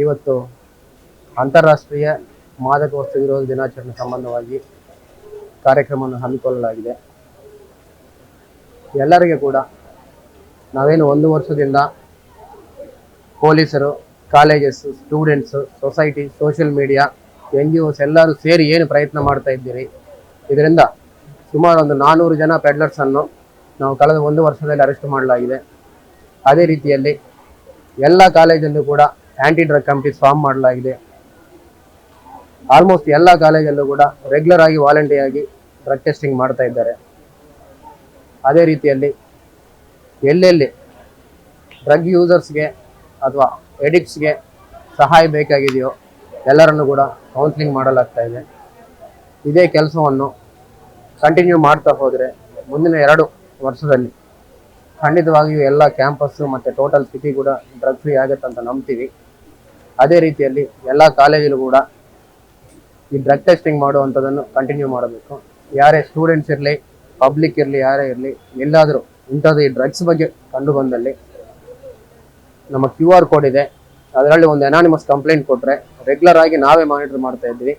ಇವತ್ತು ಅಂತಾರಾಷ್ಟ್ರೀಯ ಮಾದಕ ವಸ್ತು ವಿರೋಧ ದಿನಾಚರಣೆ ಸಂಬಂಧವಾಗಿ ಕಾರ್ಯಕ್ರಮವನ್ನು ಹಮ್ಮಿಕೊಳ್ಳಲಾಗಿದೆ. ಎಲ್ಲರಿಗೆ ಕೂಡ ನಾವೇನು 1 ವರ್ಷದಿಂದ ಪೊಲೀಸರು, colleges, students, society, social media, NGOs ಎಲ್ಲರೂ ಸೇರಿ ಏನು ಪ್ರಯತ್ನ ಮಾಡ್ತಾ ಇದ್ದೀರಿ, ಇದರಿಂದ ಸುಮಾರು ಒಂದು 400 ಜನ ಪೆಡ್ಲರ್ಸನ್ನು ನಾವು ಕಳೆದ 1 ವರ್ಷದಲ್ಲಿ ಅರೆಸ್ಟ್ ಮಾಡಲಾಗಿದೆ. ಅದೇ ರೀತಿಯಲ್ಲಿ ಎಲ್ಲ ಕಾಲೇಜಲ್ಲೂ ಕೂಡ ಆ್ಯಂಟಿ ಡ್ರಗ್ ಕಮಿಟೀಸ್ ಫಾರ್ಮ್ ಮಾಡಲಾಗಿದೆ. ಆಲ್ಮೋಸ್ಟ್ ಎಲ್ಲ ಕಾಲೇಜಲ್ಲೂ ಕೂಡ ರೆಗ್ಯುಲರ್ ಆಗಿ ವಾಲಂಟಿಯರ್ ಆಗಿ ಡ್ರಗ್ ಟೆಸ್ಟಿಂಗ್ ಮಾಡ್ತಾ ಇದ್ದಾರೆ. ಅದೇ ರೀತಿಯಲ್ಲಿ ಎಲ್ಲೆಲ್ಲಿ ಡ್ರಗ್ ಯೂಸರ್ಸ್ಗೆ ಅಥವಾ ಎಡಿಕ್ಟ್ಸ್ಗೆ ಸಹಾಯ ಬೇಕಾಗಿದೆಯೋ ಎಲ್ಲರನ್ನು ಕೂಡ ಕೌನ್ಸಿಲಿಂಗ್ ಮಾಡಲಾಗ್ತಾ ಇದೆ. ಇದೇ ಕೆಲಸವನ್ನು ಕಂಟಿನ್ಯೂ ಮಾಡ್ತಾ ಹೋದರೆ ಮುಂದಿನ 2 ವರ್ಷದಲ್ಲಿ ಖಂಡಿತವಾಗಿಯೂ ಎಲ್ಲ ಕ್ಯಾಂಪಸ್ಸು ಮತ್ತು ಟೋಟಲ್ ಸಿಟಿ ಕೂಡ ಡ್ರಗ್ ಫ್ರೀ ಆಗುತ್ತೆ ಅಂತ ನಂಬ್ತೀವಿ. ಅದೇ ರೀತಿಯಲ್ಲಿ ಎಲ್ಲ ಕಾಲೇಜಲ್ಲೂ ಕೂಡ ಈ ಡ್ರಗ್ ಟೆಸ್ಟಿಂಗ್ ಮಾಡುವಂಥದ್ದನ್ನು ಕಂಟಿನ್ಯೂ ಮಾಡಬೇಕು. ಯಾರೇ ಸ್ಟೂಡೆಂಟ್ಸ್ ಇರಲಿ, ಪಬ್ಲಿಕ್ ಇರಲಿ, ಯಾರೇ ಇರಲಿ, ಎಲ್ಲಾದರೂ ಇಂಥದ್ದು ಈ ಡ್ರಗ್ಸ್ ಬಗ್ಗೆ ಕಂಡು ಬಂದಲ್ಲಿ ನಮ್ಮ QR ಕೋಡ್ ಇದೆ, ಅದರಲ್ಲಿ ಒಂದು ಅನಾನಿಮಸ್ ಕಂಪ್ಲೇಂಟ್ ಕೊಟ್ಟರೆ ರೆಗ್ಯುಲರ್ ಆಗಿ ನಾವೇ ಮಾನಿಟರ್ ಮಾಡ್ತಾ ಇದ್ವಿ.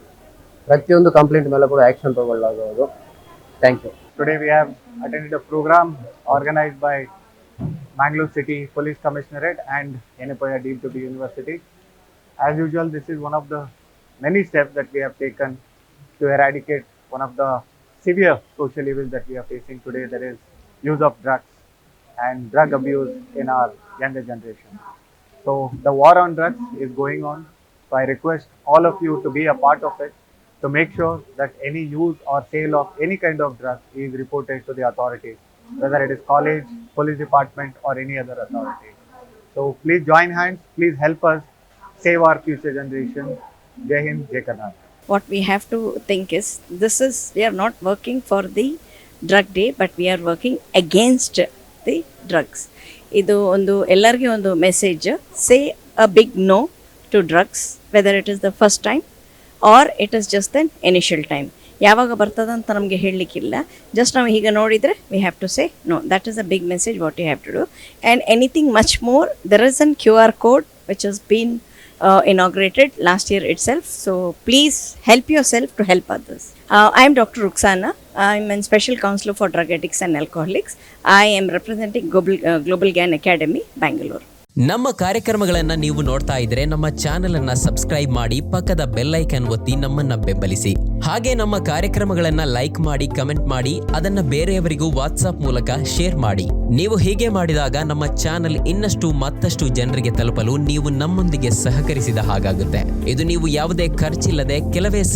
ಪ್ರತಿಯೊಂದು ಕಂಪ್ಲೇಂಟ್ ಮೇಲೆ ಕೂಡ ಆ್ಯಕ್ಷನ್ ತಗೊಳ್ಳಲಾಗುವುದು. Thank you. Today we have attended a program organized by Mangalore City Police Commissionerate and Yenepoya Deemed to be University. As usual, this is one of the many steps that we have taken to eradicate one of the severe social evils that we are facing today, that is use of drugs and drug abuse in our younger generation. So the war on drugs is going on. So I request all of you to be a part of it, to make sure that any use or sale of any kind of drug is reported to the authorities, whether it is college, police department or any other authority. So please join hands, please help us save our future generation. Jai Hind, Jai Karnataka. What we have to think is, we are not working for the drug day, but we are working against the drugs. ಇದು ಒಂದು ಎಲ್ಲರಿಗೂ ಒಂದು message, say a big no to drugs, whether it is the first time or it is just then initial time. ಯಾವಾಗ ಬರ್ತದಂತ ನಮಗೆ ಹೇಳಲಿಕ್ಕಿಲ್ಲ. Just ನಾವು ಈಗ ನೋಡಿದರೆ we have to say no. That is a big message what you have to do. And anything much more, there is an QR code which has been inaugurated last year itself. So please help yourself to help others. I am Dr. Ruxana. I am a special counselor for drug addicts and alcoholics. I am representing Global GAN Academy, Bangalore. ನಮ್ಮ ಕಾರ್ಯಕ್ರಮಗಳನ್ನು ನೀವು ನೋಡ್ತಾ ಇದ್ರೆ ನಮ್ಮ channel ಅನ್ನ subscribe ಮಾಡಿ, ಪಕ್ಕದ bell icon ಒತ್ತಿ ನಮ್ಮನ್ನ ಬೆಂಬಲಿಸಿ. ಹಾಗೆ ನಮ್ಮ ಕಾರ್ಯಕ್ರಮಗಳನ್ನ ಲೈಕ್ ಮಾಡಿ, ಕಮೆಂಟ್ ಮಾಡಿ, ಅದನ್ನ ಬೇರೆಯವರಿಗೂ ವಾಟ್ಸ್ಆಪ್ ಮೂಲಕ ಶೇರ್ ಮಾಡಿ. ನೀವು ಹೀಗೆ ಮಾಡಿದಾಗ ನಮ್ಮ ಚಾನೆಲ್ ಇನ್ನಷ್ಟು ಮತ್ತಷ್ಟು ಜನರಿಗೆ ತಲುಪಲು ನೀವು ನಮ್ಮೊಂದಿಗೆ ಸಹಕರಿಸಿದ ಹಾಗಾಗುತ್ತೆ. ಇದು ನೀವು ಯಾವುದೇ ಖರ್ಚಿಲ್ಲದೆ ಕೆಲವೇ